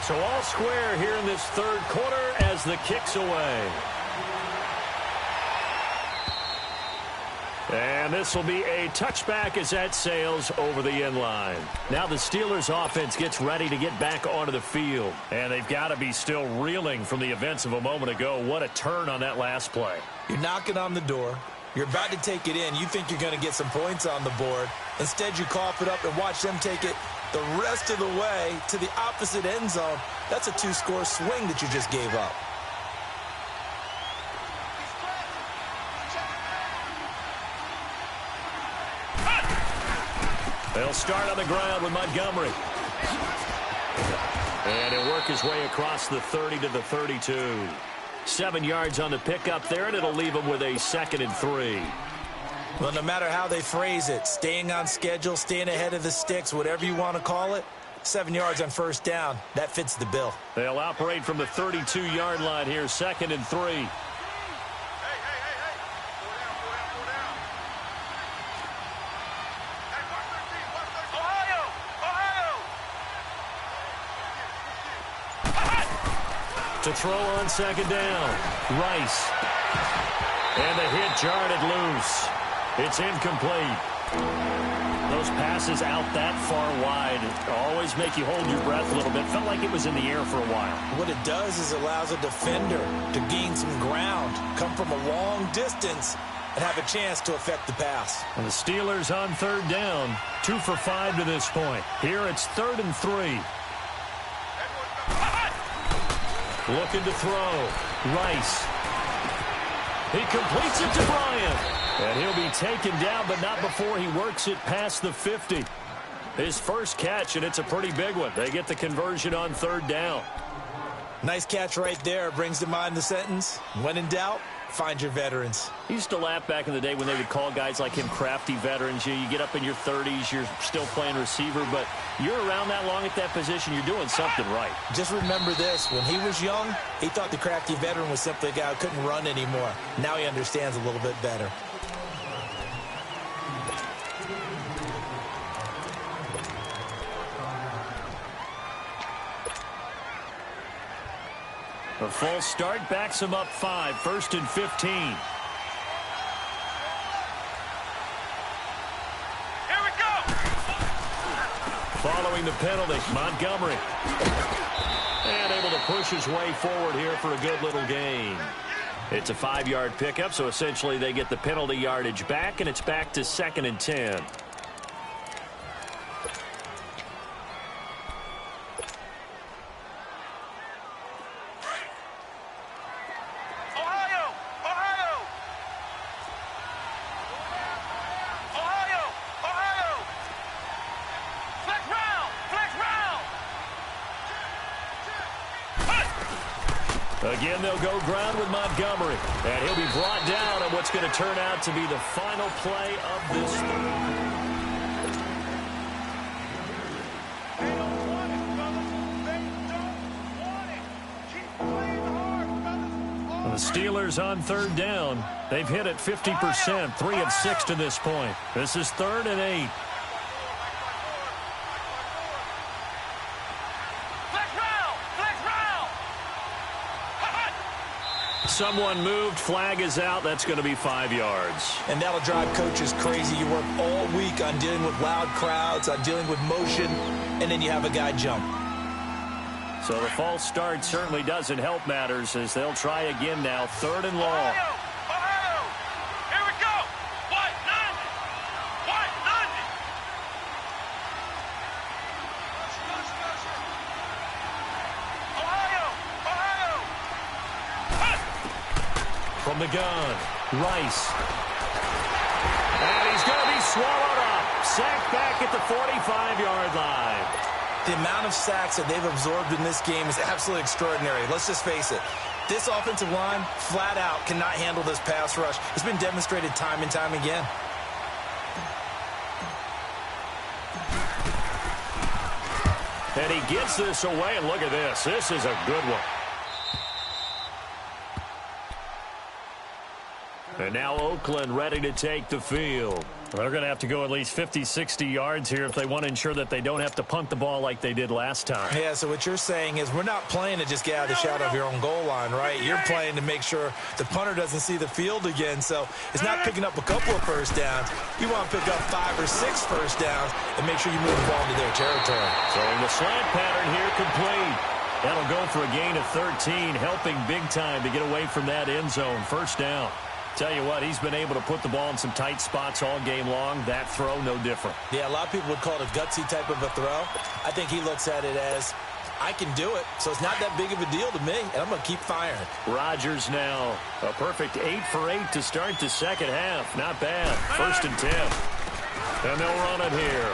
So all square here in this third quarter as the kick's away. And this will be a touchback as that sails over the end line. Now the Steelers offense gets ready to get back onto the field. And they've got to be still reeling from the events of a moment ago. What a turn on that last play.
You're knocking on the door. You're about to take it in. You think you're going to get some points on the board. Instead, you cough it up and watch them take it the rest of the way to the opposite end zone. That's a 2-score swing that you just gave up.
They'll start on the ground with Montgomery. And he'll work his way across the 30 to the 32. 7 yards on the pickup there, and it'll leave him with a 2nd and 3.
Well, no matter how they phrase it, staying on schedule, staying ahead of the sticks, whatever you want to call it, 7 yards on first down, that fits the bill.
They'll operate from the 32-yard line here, 2nd and 3. To throw on second down, Rice. And the hit jarred it loose. It's incomplete. Those passes out that far wide always make you hold your breath a little bit. Felt like it was in the air for a while.
What it does is it allows a defender to gain some ground, come from a long distance, and have a chance to affect the pass.
And the Steelers on third down, 2 for 5 to this point. Here it's 3rd and 3. Looking to throw. Rice. He completes it to Bryant. And he'll be taken down, but not before he works it past the 50. His first catch, and it's a pretty big one. They get the conversion on third down.
Nice catch right there. Brings to mind the sentence, when in doubt, find your veterans.
He used to laugh back in the day when they would call guys like him crafty veterans. You get up in your 30s, you're still playing receiver, but you're around that long at that position, you're doing something right.
Just remember this, when he was young, he thought the crafty veteran was simply a guy who couldn't run anymore. Now he understands a little bit better.
A false start backs him up 5, 1st and 15.
Here we go.
Following the penalty, Montgomery. And able to push his way forward here for a good little gain. It's a 5-yard pickup, so essentially they get the penalty yardage back, and it's back to 2nd and 10. Again, they'll go ground with Montgomery. And he'll be brought down on what's going to turn out to be the final play of this third. The Steelers on third down. They've hit it 50%, 3 of 6 to this point. This is 3rd and 8. Someone moved. Flag is out. That's going to be 5 yards.
And that'll drive coaches crazy. You work all week on dealing with loud crowds, on dealing with motion, and then you have a guy jump.
So the false start certainly doesn't help matters as they'll try again now. 3rd and long.
Ohio! Here we go! White 90! White 90! Ohio!
From the gun, Rice. And he's going to be swallowed up. Sacked back at the 45-yard line.
The amount of sacks that they've absorbed in this game is absolutely extraordinary. Let's just face it. This offensive line, flat out, cannot handle this pass rush. It's been demonstrated time and time again.
And he gets this away, and look at this. This is a good one. And now Oakland ready to take the field. They're going to have to go at least 50, 60 yards here if they want to ensure that they don't have to punt the ball like they did last time.
Yeah, so what you're saying is we're not playing to just get out of the shadow of your own goal line, right? You're playing to make sure the punter doesn't see the field again. So it's not picking up a couple of first downs. You want to pick up 5 or 6 first downs and make sure you move the ball into their territory.
So the slant pattern here complete. That'll go for a gain of 13, helping big time to get away from that end zone. First down. Tell you what, he's been able to put the ball in some tight spots all game long. That throw, no different.
Yeah, a lot of people would call it a gutsy type of a throw. I think he looks at it as, I can do it, so it's not that big of a deal to me, and I'm going to keep firing.
Rodgers now, a perfect 8 for 8 to start the second half. Not bad. 1st and 10. And they'll run it here.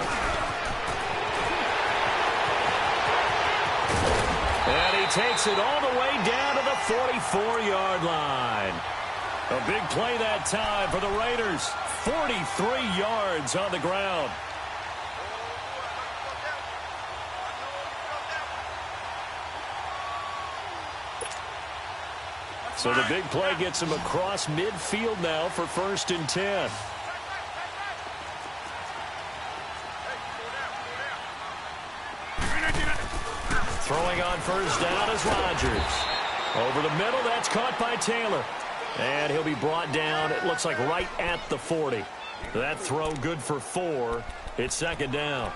And he takes it all the way down to the 44-yard line. A big play that time for the Raiders. 43 yards on the ground. So the big play gets him across midfield now for 1st and 10. Throwing on first down is Rodgers. Over the middle, that's caught by Taylor. And he'll be brought down, it looks like right at the 40. That throw good for 4. It's 2nd down.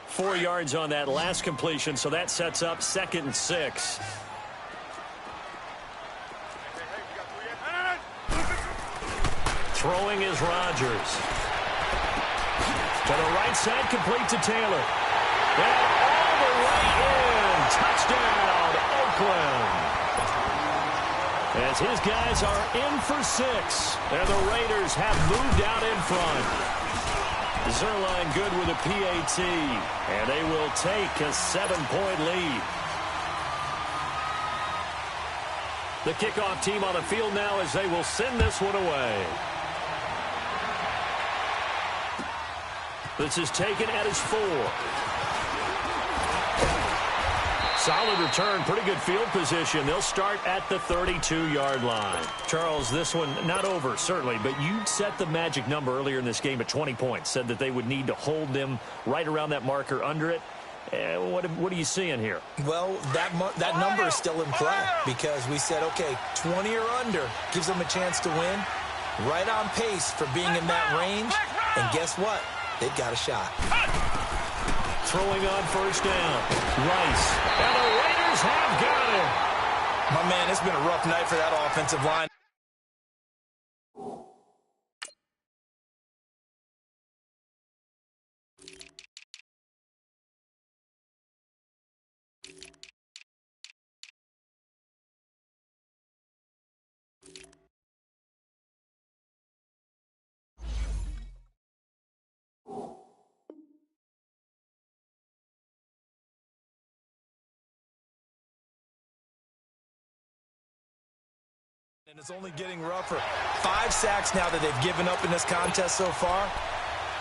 Four yards on that last completion, so that sets up 2nd and 6. Throwing is Rodgers. To the right side, complete to Taylor. And all the way in. Touchdown, Oakland. As his guys are in for 6. And the Raiders have moved out in front. Zerline good with a PAT. And they will take a 7-point lead. The kickoff team on the field now as they will send this one away. This is taken at his 4. Solid return, pretty good field position. They'll start at the 32-yard line. Charles, this one not over, certainly, but you set the magic number earlier in this game at 20 points. Said that they would need to hold them right around that marker under it. What are you seeing here?
Well, that number is still in play because we said, okay, 20 or under gives them a chance to win. Right on pace for being in that range. And guess what? They've got a shot.
Throwing on first down. Rice. And the Raiders have got him.
My man, it's been a rough night for that offensive line. And it's only getting rougher. 5 sacks now that they've given up in this contest so far.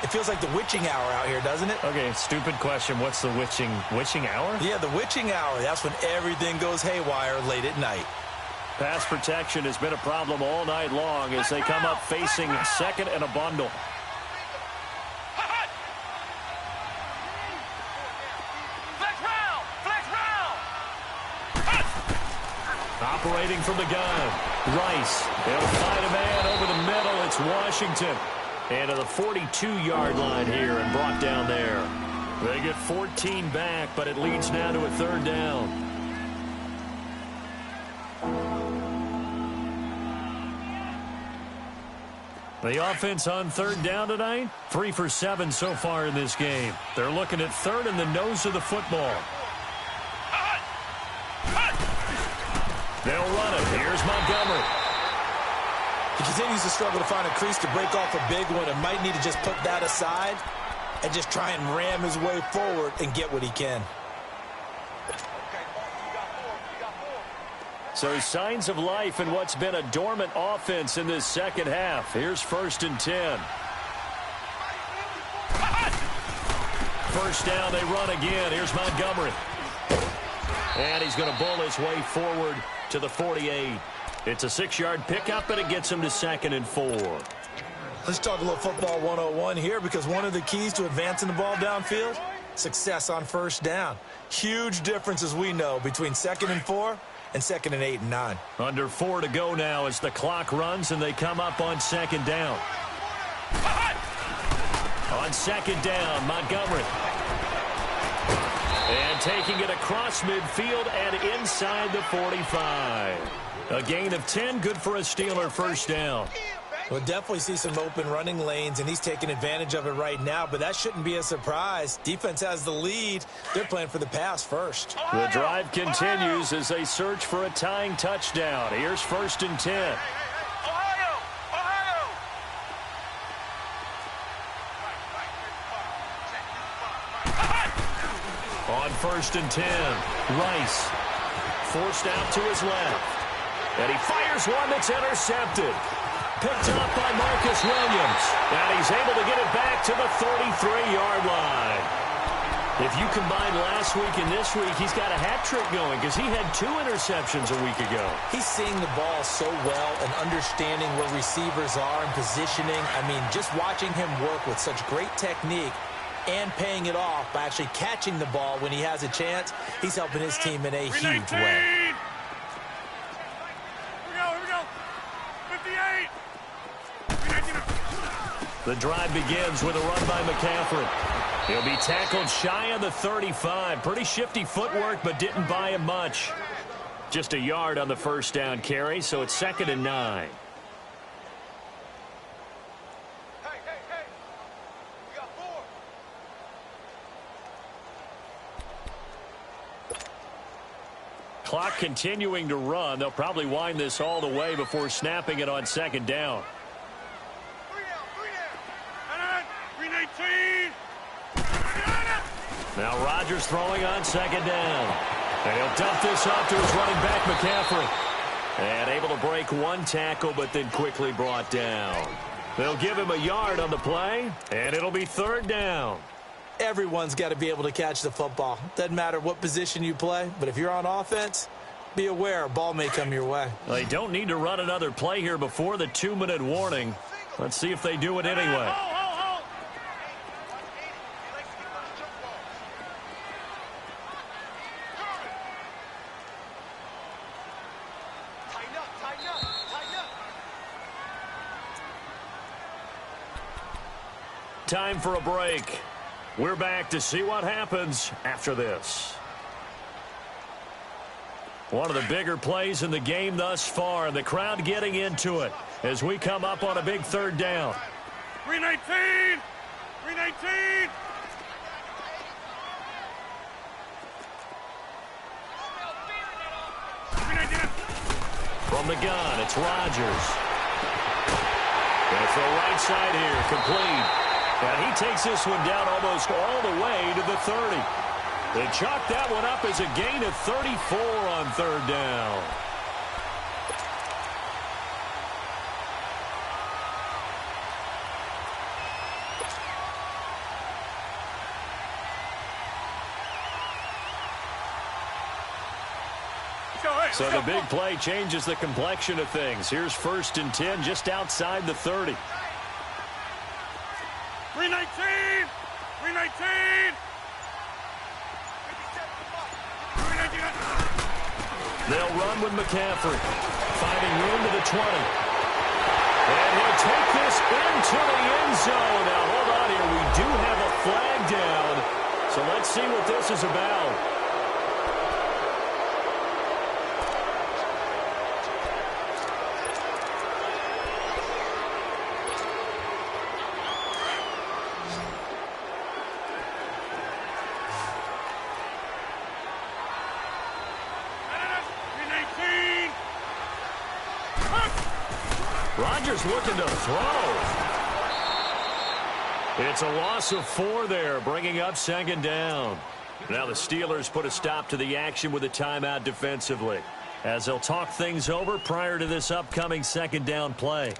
It feels like the witching hour out here, doesn't it?
Okay, stupid question. What's the witching hour?
Yeah, the witching hour. That's when everything goes haywire late at night.
Pass protection has been a problem all night long as they come up facing second and a bundle. Operating from the gun, Rice. They'll find a man over the middle. It's Washington. And to the 42-yard line here and brought down there. They get 14 back, but it leads now to a third down. The offense on third down tonight, 3 for 7 so far in this game. They're looking at third in the nose of the football. They'll run it. Here's Montgomery.
He continues to struggle to find a crease to break off a big one and might need to just put that aside and just try and ram his way forward and get what he can.
So signs of life in what's been a dormant offense in this second half. Here's 1st and 10. First down, they run again. Here's Montgomery. And he's going to bull his way forward to the 48. It's a 6-yard pickup, and it gets him to 2nd and 4.
Let's talk a little football 101 here, because one of the keys to advancing the ball downfield, success on first down. Huge difference, as we know, between 2nd and 4 and 2nd and 8 and 9.
Under 4 to go now as the clock runs, and they come up on 2nd down. On 2nd down, Montgomery. And taking it across midfield and inside the 45. A gain of 10, good for a Steeler first down.
We'll definitely see some open running lanes, and he's taking advantage of it right now, but that shouldn't be a surprise. Defense has the lead. They're playing for the pass first.
The drive continues as they search for a tying touchdown. Here's 1st and 10. On 1st and 10, Rice forced out to his left. And he fires one that's intercepted. Picked up by Marcus Williams. And he's able to get it back to the 33-yard line. If you combine last week and this week, he's got a hat trick going because he had 2 interceptions a week ago.
He's seeing the ball so well and understanding where receivers are and positioning. I mean, just watching him work with such great technique and paying it off by actually catching the ball when he has a chance, he's helping his team in a huge way.
The drive begins with a run by McCaffrey. He'll be tackled shy of the 35. Pretty shifty footwork, but didn't buy him much. Just a yard on the first down carry, so it's 2nd and 9. Clock continuing to run. They'll probably wind this all the way before snapping it on 2nd down. Now Rodgers throwing on 2nd down. And he'll dump this off to his running back, McCaffrey. And able to break one tackle, but then quickly brought down. They'll give him a yard on the play, and it'll be 3rd down.
Everyone's got to be able to catch the football. Doesn't matter what position you play, but if you're on offense, be aware a ball may come your way.
They don't need to run another play here before the 2-minute warning. Let's see if they do it anyway. Time for a break. We're back to see what happens after this. One of the bigger plays in the game thus far, and the crowd getting into it as we come up on a big 3rd down.
319! 319!
From the gun, it's Rodgers. Going to throw right side here, complete. And he takes this one down almost all the way to the 30. They chalk that one up as a gain of 34 on 3rd down. So the big play changes the complexion of things. Here's 1st and 10 just outside the 30.
319! 319!
They'll run with McCaffrey, finding room to the 20. And he'll take this into the end zone. Now, hold on here. We do have a flag down. So let's see what this is about. Rodgers looking to throw. It's a loss of 4 there, bringing up 2nd down. Now the Steelers put a stop to the action with a timeout defensively, as they'll talk things over prior to this upcoming 2nd down play.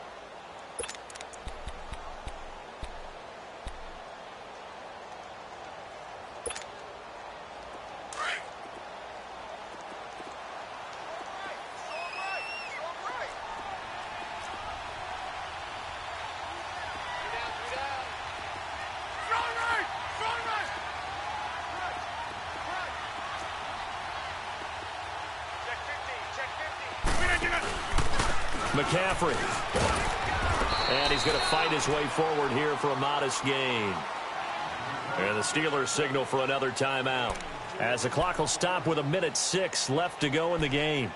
McCaffrey. And he's going to fight his way forward here for a modest gain. And the Steelers signal for another timeout, as the clock will stop with 1:06 left to go in the game.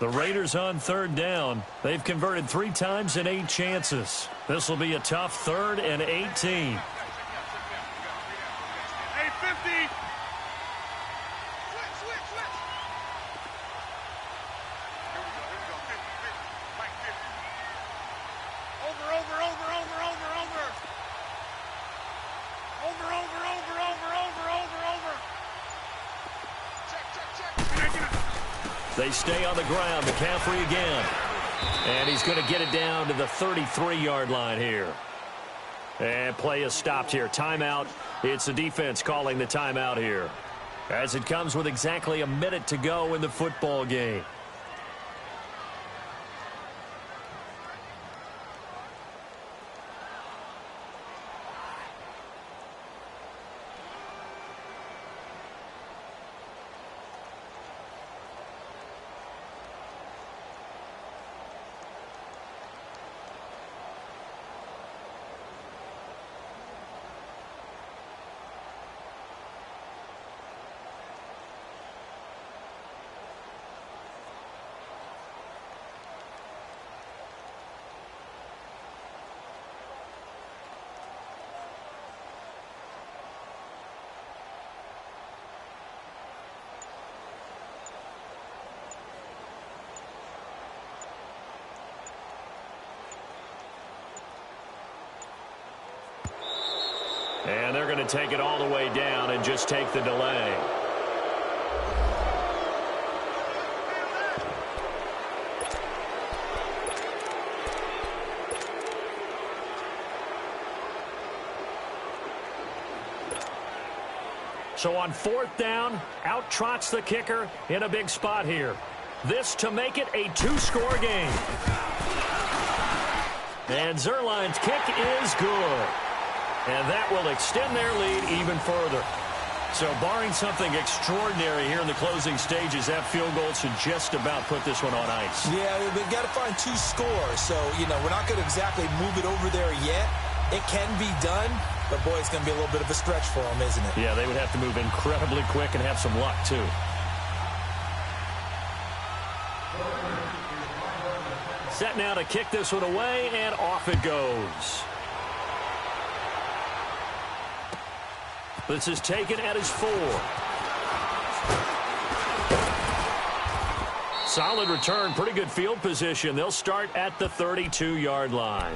The Raiders on 3rd down. They've converted 3 times in 8 chances. This will be a tough 3rd and 18.
850. Switch. Over. Check.
They stay on the ground. McCaffrey again. And he's going to get it down to the 33-yard line here. And play is stopped here. Timeout. It's the defense calling the timeout here, as it comes with exactly a minute to go in the football game. And they're going to take it all the way down and just take the delay. So on 4th down, out trots the kicker in a big spot here. This to make it a 2-score game. And Zerline's kick is good. And that will extend their lead even further. So barring something extraordinary here in the closing stages, that field goal should just about put this one on ice.
Yeah, they've got to find 2 scores. So, we're not going to exactly move it over there yet. It can be done, but, boy, it's going to be a little bit of a stretch for them, isn't it?
Yeah, they would have to move incredibly quick and have some luck, too. Set now to kick this one away, and off it goes. This is taken at his 4. solid return, pretty good field position. They'll start at the 32-yard line.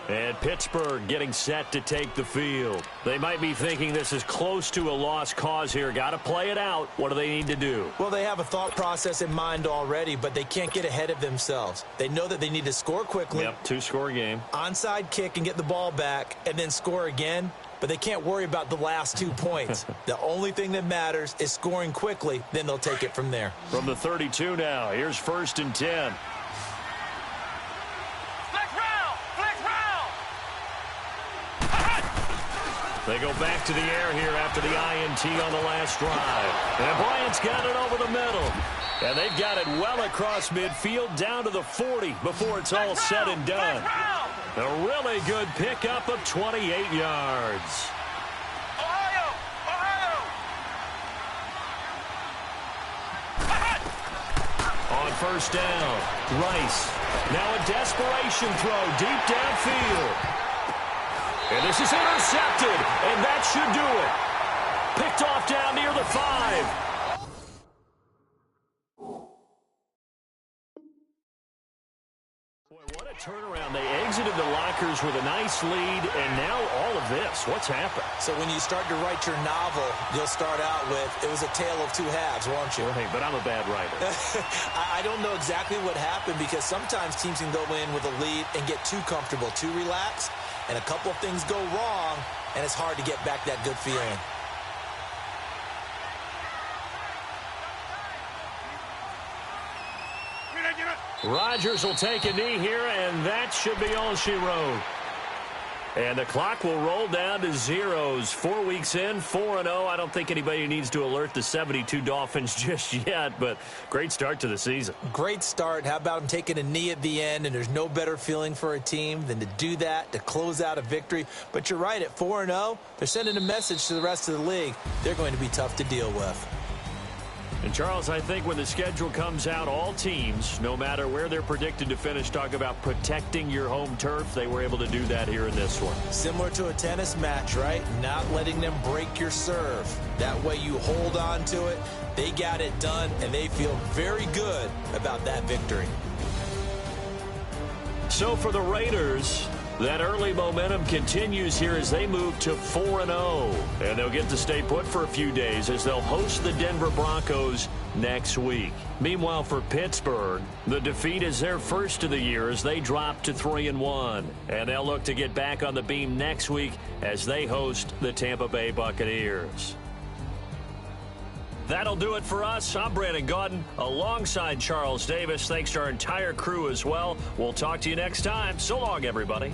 And Pittsburgh getting set to take the field. They might be thinking this is close to a lost cause here. Got to play it out. What do they need to do?
Well, they have a thought process in mind already, but they can't get ahead of themselves. They know that they need to score quickly.
Yep, two-score game.
Onside kick and get the ball back and then score again. But they can't worry about the last 2 points. The only thing that matters is scoring quickly. Then they'll take it from there.
From the 32 now, here's 1st and 10. They go back to the air here after the INT on the last drive. And Bryant's got it over the middle. And they've got it well across midfield down to the 40 before it's all said and done. A really good pickup of 28 yards. On 1st down, Rice. Now a desperation throw deep downfield. And this is intercepted, and that should do it. Picked off down near the 5. Boy, what a turnaround. They exited the lockers with a nice lead, and now all of this. What's happened?
So when you start to write your novel, you'll start out with, it was a tale of two halves, won't you?
Hey, but I'm a bad writer.
I don't know exactly what happened because sometimes teams can go in with a lead and get too comfortable, too relaxed, and a couple of things go wrong, and it's hard to get back that good feeling.
Rodgers will take a knee here, and that should be all she wrote. And the clock will roll down to zeros. 4 weeks in, 4-0. I don't think anybody needs to alert the 72 Dolphins just yet, but great start to the season.
Great start. How about him taking a knee at the end? And there's no better feeling for a team than to do that, to close out a victory. But you're right, at 4-0, they're sending a message to the rest of the league. They're going to be tough to deal with.
And, Charles, I think when the schedule comes out, all teams, no matter where they're predicted to finish, talk about protecting your home turf. They were able to do that here in this one.
Similar to a tennis match, right? Not letting them break your serve. That way you hold on to it. They got it done, and they feel very good about that victory.
So for the Raiders, that early momentum continues here as they move to 4-0. And they'll get to stay put for a few days as they'll host the Denver Broncos next week. Meanwhile, for Pittsburgh, the defeat is their first of the year as they drop to 3-1. And they'll look to get back on the beam next week as they host the Tampa Bay Buccaneers. That'll do it for us. I'm Brandon Gaudin alongside Charles Davis. Thanks to our entire crew as well. We'll talk to you next time. So long, everybody.